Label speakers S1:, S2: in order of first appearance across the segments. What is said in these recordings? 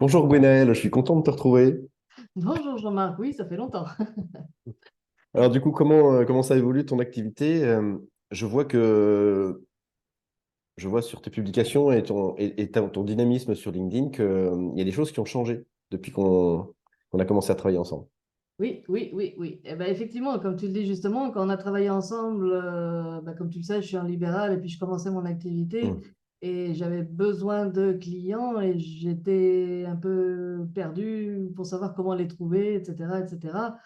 S1: Bonjour Gwenaël, je suis content de te retrouver.
S2: Bonjour Jean-Marc, oui, ça fait longtemps.
S1: Alors du coup, comment ça évolue ton activité? Je vois que je vois sur tes publications et ton dynamisme sur LinkedIn qu'il y a des choses qui ont changé depuis qu'on a commencé à travailler ensemble.
S2: Oui, oui, oui, oui. Eh ben, effectivement, comme tu le dis justement, quand on a travaillé ensemble, comme tu le sais, je suis en libéral et puis je commençais mon activité
S1: Hmm.
S2: et j'avais besoin de clients et j'étais un peu perdu pour savoir comment les trouver, etc., etc.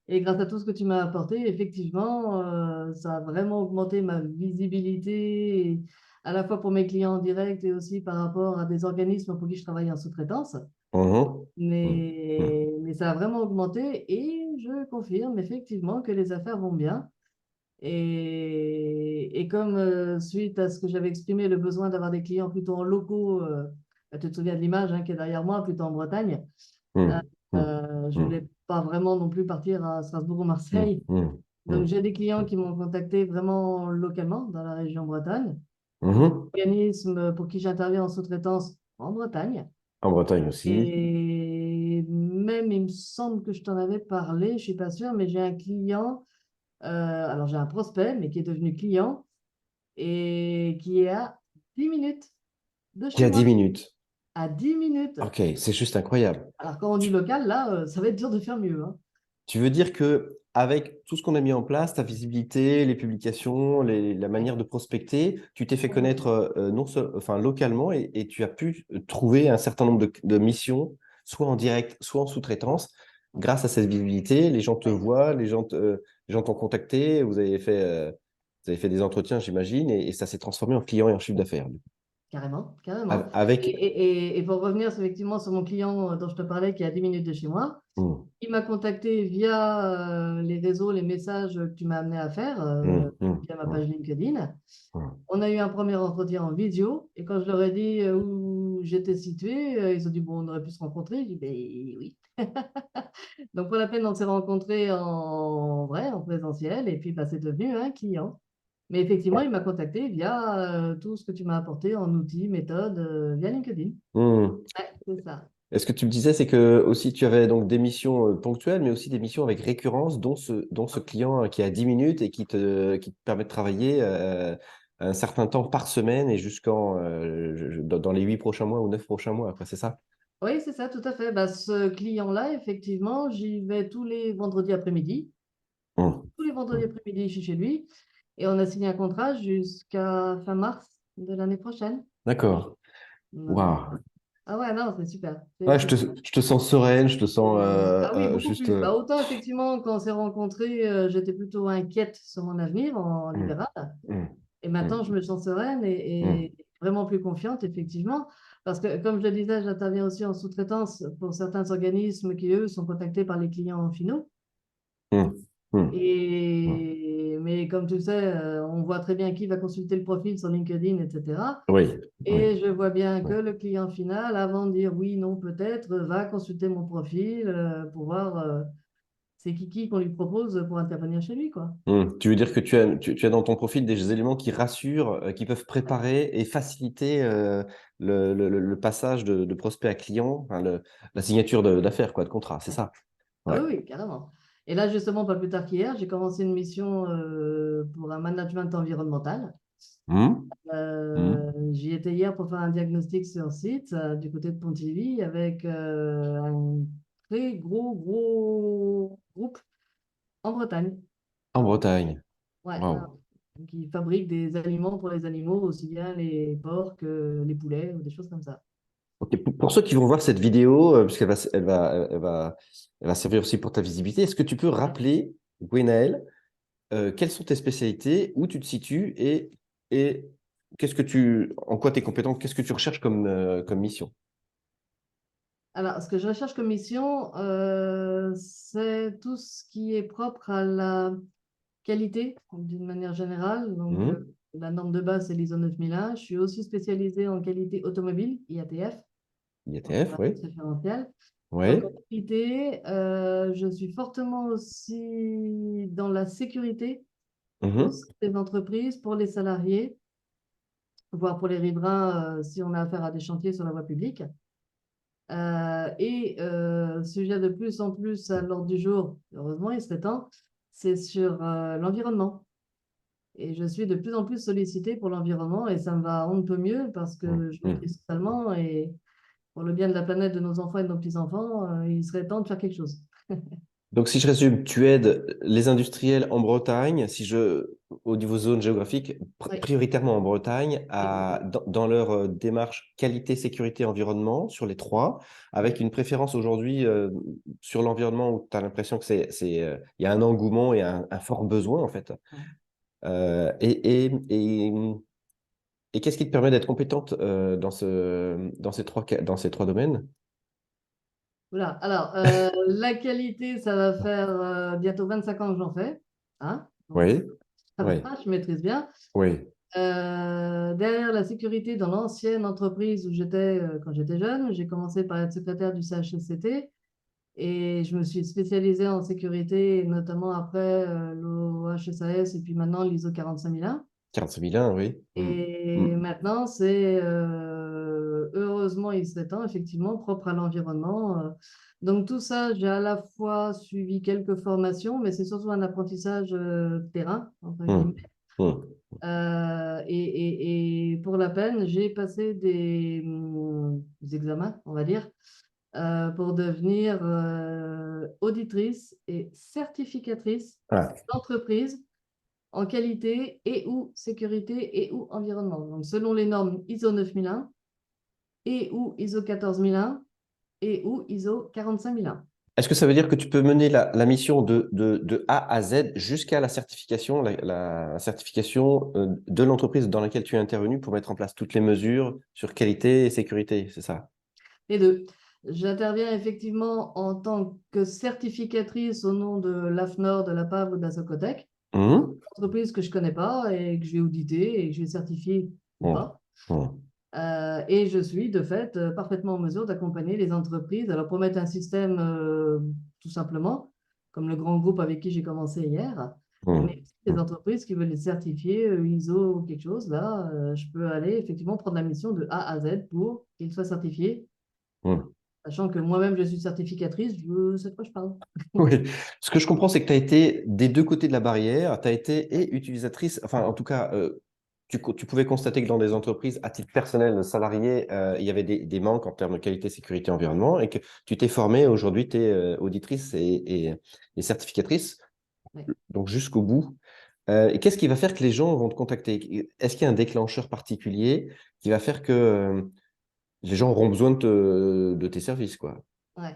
S2: Et grâce à tout ce que tu m'as apporté, effectivement, ça a vraiment augmenté ma visibilité, à la fois pour mes clients en direct et aussi par rapport à des organismes pour qui je travaille en sous-traitance.
S1: Mhm. Hmm. Hmm.
S2: Mais ça a vraiment augmenté et je confirme effectivement que les affaires vont bien. Et comme suite à ce que j'avais exprimé, le besoin d'avoir des clients plutôt en locaux, tu te souviens de l'image qui est derrière moi, plutôt en Bretagne, euh,
S1: Hmm. Hmm.
S2: je
S1: Hmm.
S2: voulais pas vraiment non plus partir à Strasbourg ou
S1: Hmm.
S2: Marseille.
S1: Hmm.
S2: Donc
S1: Hmm.
S2: j'ai des clients qui m'ont contacté vraiment localement dans la région Bretagne, des
S1: Mhm.
S2: organismes pour qui j'interviens en sous-traitance en Bretagne.
S1: En Bretagne aussi.
S2: Et même, il me semble que je t'en avais parlé, je suis pas sûre, mais j'ai un client, alors j'ai un prospect, mais qui est devenu client et qui est à 10 minutes de
S1: Qui
S2: chez
S1: a 10
S2: moi.
S1: minutes.
S2: À 10 minutes.
S1: Ok, c'est juste incroyable.
S2: Alors quand on dit local, là, ça va être dur de faire mieux, hein.
S1: Tu veux dire que avec tout ce qu'on a mis en place, ta visibilité, les publications, la
S2: Ouais.
S1: manière de prospecter, tu t'es fait
S2: Mhm.
S1: connaître non seul, enfin, localement et tu as pu trouver un certain nombre de missions, soit en direct, soit en sous-traitance. Grâce à cette visibilité, les gens te
S2: Ouais.
S1: voient, les gens t'ont contacté, vous avez fait des entretiens, j'imagine, et ça s'est transformé en client et en chiffre d'affaires.
S2: Carrément, carrément.
S1: Avec.
S2: Et pour revenir effectivement sur mon client dont je te parlais, qui est à 10 minutes de chez moi,
S1: Hmm,
S2: il m'a contacté via les réseaux, les messages que tu m'as amené à faire,
S1: hmm, hmm,
S2: via ma
S1: hmm,
S2: page LinkedIn.
S1: hmm.
S2: On a eu un premier entretien en visio et quand je leur ai dit où j'étais situé, ils ont dit, bon, on aurait pu se rencontrer. J'ai dit, ben oui. Donc, pour la peine, on s'est rencontrés en vrai, en présentiel, et puis bah, c'est devenu un client. Mais effectivement, il m'a contacté via tout ce que tu m'as apporté en outils, méthodes, via LinkedIn.
S1: Hmm.
S2: Ouais, c'est ça.
S1: Et ce que tu me disais, c'est que aussi tu avais donc des missions ponctuelles, mais aussi des missions avec récurrence, dont ce client qui est à 10 minutes et qui te permet de travailler un certain temps par semaine et jusqu'en dans les 8 prochains mois ou 9 prochains mois, quoi, c'est ça?
S2: Oui, c'est ça, tout à fait. Bah, ce client-là, effectivement, j'y vais tous les vendredis après-midi.
S1: Hum,
S2: Tous les vendredis
S1: hum.
S2: après-midi, je suis chez lui. Et on a signé un contrat jusqu'à fin mars de l'année prochaine.
S1: D'accord.
S2: Donc,
S1: Waouh.
S2: ah ouais, non, c'est super.
S1: Ouais, je te sens sereine, je te sens
S2: Ah oui, beaucoup
S1: juste.
S2: plus. Bah, autant, effectivement, quand on s'est rencontrés, j'étais plutôt inquiète sur mon avenir en
S1: Hum,
S2: libéral.
S1: hum,
S2: Et maintenant,
S1: hum,
S2: je me sens sereine et
S1: hum,
S2: vraiment plus confiante, effectivement. Parce que, comme je le disais, j'interviens aussi en sous-traitance pour certains organismes qui, eux, sont contactés par les clients finaux.
S1: hum, hum, hum.
S2: Mais comme tu sais, on voit très bien qui va consulter le profil sur LinkedIn, etc.
S1: Oui, oui.
S2: Et je vois bien que le client final, avant de dire oui, non, peut-être, va consulter mon profil pour voir c'est qui qu'on lui propose pour intervenir chez lui, quoi.
S1: Tu veux dire que tu as dans ton profil des éléments qui rassurent, qui peuvent préparer et faciliter le passage de prospect à client, enfin, la signature d'affaires, quoi, de contrat, c'est
S2: Ouais.
S1: ça?
S2: Ah
S1: Ouais.
S2: oui, oui, carrément. Et là, justement, pas plus tard qu'hier, j'ai commencé une mission pour un management environnemental.
S1: Hum, hum,
S2: J'y étais hier pour faire un diagnostic sur site du côté de Pontivy avec un très gros groupe en Bretagne.
S1: En Bretagne.
S2: Ouais, ouais,
S1: Waouh.
S2: qui fabrique des aliments pour les animaux, aussi bien les porcs que les poulets ou des choses comme ça.
S1: Ok, pour ceux qui vont voir cette vidéo, elle va servir aussi pour ta visibilité, est-ce que tu peux
S2: Ouais.
S1: rappeler, Gwenaël, quelles sont tes spécialités, où tu te situes et en quoi tu es compétent, qu'est-ce que tu recherches comme mission?
S2: Alors, ce que je recherche comme mission, c'est tout ce qui est propre à la qualité d'une manière générale. Donc,
S1: Hum,
S2: la norme de base, c'est l'ISO 9001. Je suis aussi spécialisée en qualité automobile, IATF, donc
S1: IETF, oui.
S2: référentiel. Donc, en
S1: Oui.
S2: qualité, je suis fortement aussi dans la sécurité au
S1: Mhm.
S2: sein des entreprises pour les salariés, voire pour les riverains si on a affaire à des chantiers sur la voie publique. Sujet de plus en plus à l'ordre du jour, heureusement, il serait temps, c'est sur l'environnement. Et je suis de plus en plus sollicitée pour l'environnement et ça me va on ne peut mieux parce
S1: Mmh,
S2: que je
S1: mmh.
S2: maîtrise totalement et pour le bien de la planète, de nos enfants et de nos petits-enfants, il serait temps de faire quelque chose.
S1: Donc, si je résume, tu aides les industriels en Bretagne, au niveau zone géographique,
S2: Oui,
S1: prioritairement en Bretagne,
S2: exactement.
S1: dans leur démarche qualité, sécurité, environnement, sur les trois, avec
S2: Oui.
S1: une préférence aujourd'hui sur l'environnement où tu as l'impression que il y a un engouement et un fort besoin, en fait.
S2: Ouais.
S1: Euh, et, et, et, et qu'est-ce qui te permet d'être compétente dans ces trois domaines?
S2: Voilà. Alors, la qualité, ça va faire bientôt 25 ans que j'en fais. Hein? Donc,
S1: Oui,
S2: ça
S1: oui,
S2: va, je maîtrise bien.
S1: oui.
S2: Derrière la sécurité, dans l'ancienne entreprise où j'étais quand j'étais jeune, j'ai commencé par être secrétaire du CHSCT et je me suis spécialisée en sécurité, notamment après l'OHSAS et puis maintenant l'ISO 45001.
S1: 45 001, oui. Mm.
S2: Et
S1: Mm.
S2: maintenant, c'est heureusement, il serait temps, effectivement, propre à l'environnement. Donc tout ça, j'ai à la fois suivi quelques formations, mais c'est surtout un apprentissage terrain, entre guillemets.
S1: Mm. Mm.
S2: Et pour la peine, j'ai passé des examens, on va dire, pour devenir auditrice et certificatrice
S1: Ah.
S2: d'entreprise en qualité et ou sécurité et ou environnement. Donc, selon les normes ISO 9001 et ou ISO 14001 et ou ISO 45001.
S1: Est-ce que ça veut dire que tu peux mener la mission de A à Z jusqu'à la certification, la certification de l'entreprise dans laquelle tu es intervenu pour mettre en place toutes les mesures sur qualité et sécurité, c'est ça?
S2: Les deux. J'interviens effectivement en tant que certificatrice au nom de l'AFNOR, de la PAV ou de la Socotec,
S1: Mm.
S2: entreprise que je ne connais pas et que je vais auditer et que je vais certifier ou
S1: Mm.
S2: pas.
S1: Mm.
S2: Et je suis de fait parfaitement en mesure d'accompagner les entreprises. Alors pour mettre un système tout simplement, comme le grand groupe avec qui j'ai commencé hier, mais
S1: Mm.
S2: aussi les entreprises qui veulent les certifier ISO ou quelque chose, là, je peux aller effectivement prendre la mission de A à Z pour qu'ils soient certifiés,
S1: Mm.
S2: sachant que moi-même je suis certificatrice, je sais de quoi je parle.
S1: Oui. Ce que je comprends, c'est que tu as été des deux côtés de la barrière. Tu as été et utilisatrice, enfin, en tout cas, tu pouvais constater que dans des entreprises, à titre personnel, salarié, il y avait des manques en termes de qualité, sécurité, environnement et que tu t'es formée. Aujourd'hui, tu es auditrice et certificatrice,
S2: Ouais.
S1: donc jusqu'au bout. Et qu'est-ce qui va faire que les gens vont te contacter? Est-ce qu'il y a un déclencheur particulier qui va faire que les gens auront besoin de tes services, quoi?
S2: Ouais.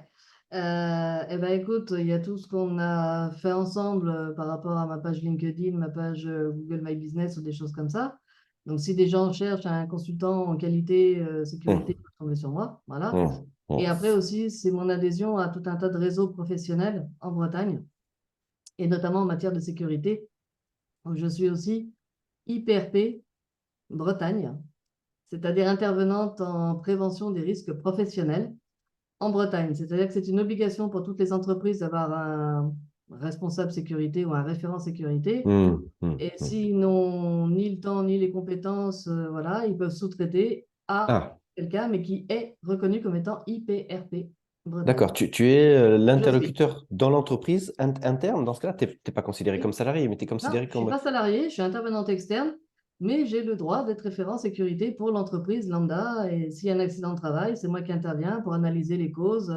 S2: Eh ben écoute, il y a tout ce qu'on a fait ensemble par rapport à ma page LinkedIn, ma page Google My Business ou des choses comme ça. Donc, si des gens cherchent un consultant en qualité, sécurité,
S1: Hum,
S2: ils peuvent tomber sur moi. Voilà.
S1: hum,
S2: Et
S1: hum.
S2: après aussi, c'est mon adhésion à tout un tas de réseaux professionnels en Bretagne, et notamment en matière de sécurité. Donc, je suis aussi IPRP Bretagne, c'est-à-dire intervenante en prévention des risques professionnels en Bretagne. C'est-à-dire que c'est une obligation pour toutes les entreprises d'avoir un responsable sécurité ou un référent sécurité. Et
S1: Hum.
S2: s'ils n'ont ni le temps ni les compétences, voilà, ils peuvent sous-traiter à
S1: Ah,
S2: quelqu'un, mais qui est reconnu comme étant IPRP Bretagne.
S1: d'accord. Tu es
S2: Je suis.
S1: l'interlocuteur dans l'entreprise interne. Dans ce cas-là, tu n'es pas considéré comme
S2: Oui.
S1: salarié, mais tu es
S2: Non,
S1: considéré
S2: je ne suis
S1: comme...
S2: pas salarié, je suis intervenante externe, mais j'ai le droit d'être référent sécurité pour l'entreprise lambda. Et s'il y a un accident de travail, c'est moi qui interviens pour analyser les causes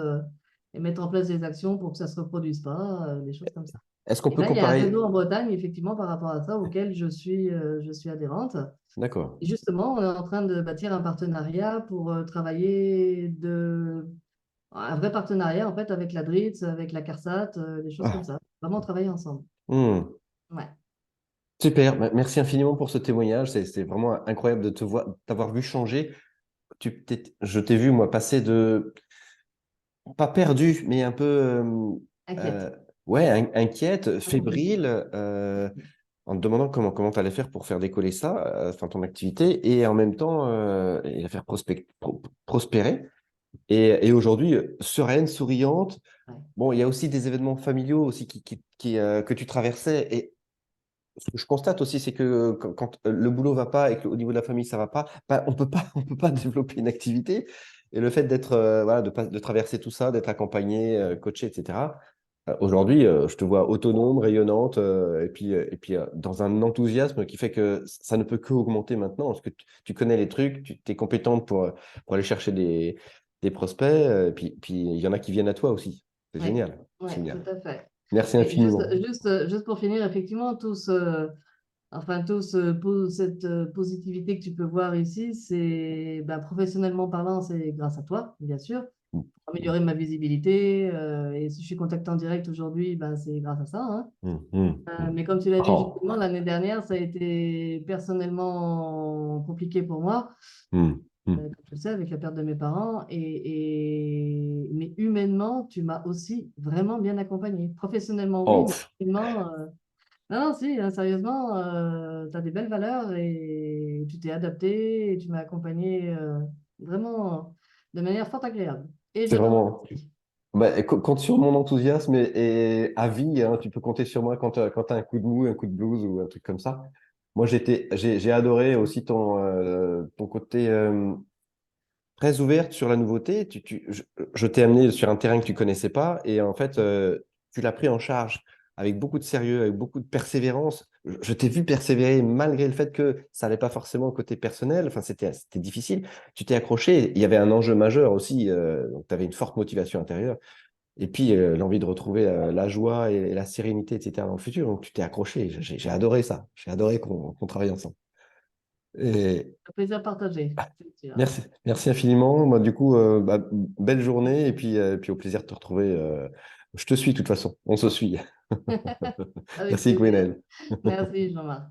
S2: et mettre en place des actions pour que ça ne se reproduise pas, des choses comme ça.
S1: Est-ce qu'on
S2: Et
S1: peut
S2: là, il y a un réseau
S1: comparer...
S2: en Bretagne, effectivement, par rapport à ça, auquel je suis adhérente.
S1: D'accord.
S2: Et justement, on est en train de bâtir un partenariat pour travailler un vrai partenariat, en fait, avec la DRITS, avec la CARSAT, des choses comme
S1: Ah,
S2: ça. Vraiment travailler ensemble.
S1: hmm.
S2: Ouais.
S1: Super. Merci infiniment pour ce témoignage. C'est vraiment incroyable de te voir, t'avoir vu changer. Je t'ai vu, moi, passer de... Pas perdu, mais un peu...
S2: Inquiète.
S1: euh, ouais, inquiète,
S2: Pas compris.
S1: fébrile. En te demandant comment tu allais faire pour faire décoller ça, enfin ton activité, et en même temps, et la faire prospérer. Et aujourd'hui, sereine, souriante.
S2: Ouais.
S1: Bon, il y a aussi des événements familiaux aussi que tu traversais. Et ce que je constate aussi, c'est que quand le boulot va pas et qu'au niveau de la famille, ça va pas, ben, on peut pas, on peut pas développer une activité. Et le fait d'être, voilà, de traverser tout ça, d'être accompagné, coaché, etc. Aujourd'hui, je te vois autonome, rayonnante, et puis dans un enthousiasme qui fait que ça ne peut que augmenter maintenant, parce que tu connais les trucs, tu es compétente pour aller chercher des prospects, puis il y en a qui viennent à toi aussi. C'est
S2: Oui,
S1: génial,
S2: ouais, tout
S1: génial.
S2: à fait.
S1: Merci
S2: Et
S1: infiniment.
S2: juste pour finir, effectivement, cette positivité que tu peux voir ici, c'est ben, professionnellement parlant, c'est grâce à toi, bien sûr.
S1: Mm,
S2: Améliorer ma visibilité. Et si je suis contacté en direct aujourd'hui, ben, c'est grâce à ça, hein.
S1: mm, mm,
S2: Mais
S1: mm.
S2: comme tu l'as dit
S1: Oh.
S2: justement, l'année dernière, ça a été personnellement compliqué pour moi,
S1: Mm, mm.
S2: comme tu le sais, avec la perte de mes parents. Mais humainement, tu m'as aussi vraiment bien accompagné. Professionnellement, oui,
S1: Oh,
S2: mais
S1: pff,
S2: humainement, non, non, si, hein, sérieusement, tu as des belles valeurs et tu t'es adapté et tu m'as accompagné vraiment de manière fort agréable. Et
S1: c'est
S2: je t'en
S1: vraiment.
S2: remercie.
S1: Bah, compte sur mon enthousiasme et à vie, hein, tu peux compter sur moi quand tu as un coup de mou, un coup de blues ou un truc comme ça. Moi, j'ai adoré aussi ton côté très ouverte sur la nouveauté. Je t'ai amené sur un terrain que tu connaissais pas et en fait, tu l'as pris en charge avec beaucoup de sérieux, avec beaucoup de persévérance. Je t'ai vu persévérer malgré le fait que ça n'allait pas forcément au côté personnel. Enfin, c'était difficile. Tu t'es accroché. Il y avait un enjeu majeur aussi. Donc, tu avais une forte motivation intérieure. Et puis, l'envie de retrouver la joie et la sérénité, etc. dans le futur. Donc, tu t'es accroché. J'ai adoré ça. J'ai adoré qu'on travaille ensemble. Et
S2: Un plaisir partagé, c'est sûr.
S1: merci infiniment. Moi, du coup, belle journée et puis au plaisir de te retrouver. Je te suis de toute façon. On se suit.
S2: Avec
S1: Merci,
S2: plaisir.
S1: Gwenaël.
S2: Merci, Jean-Marc.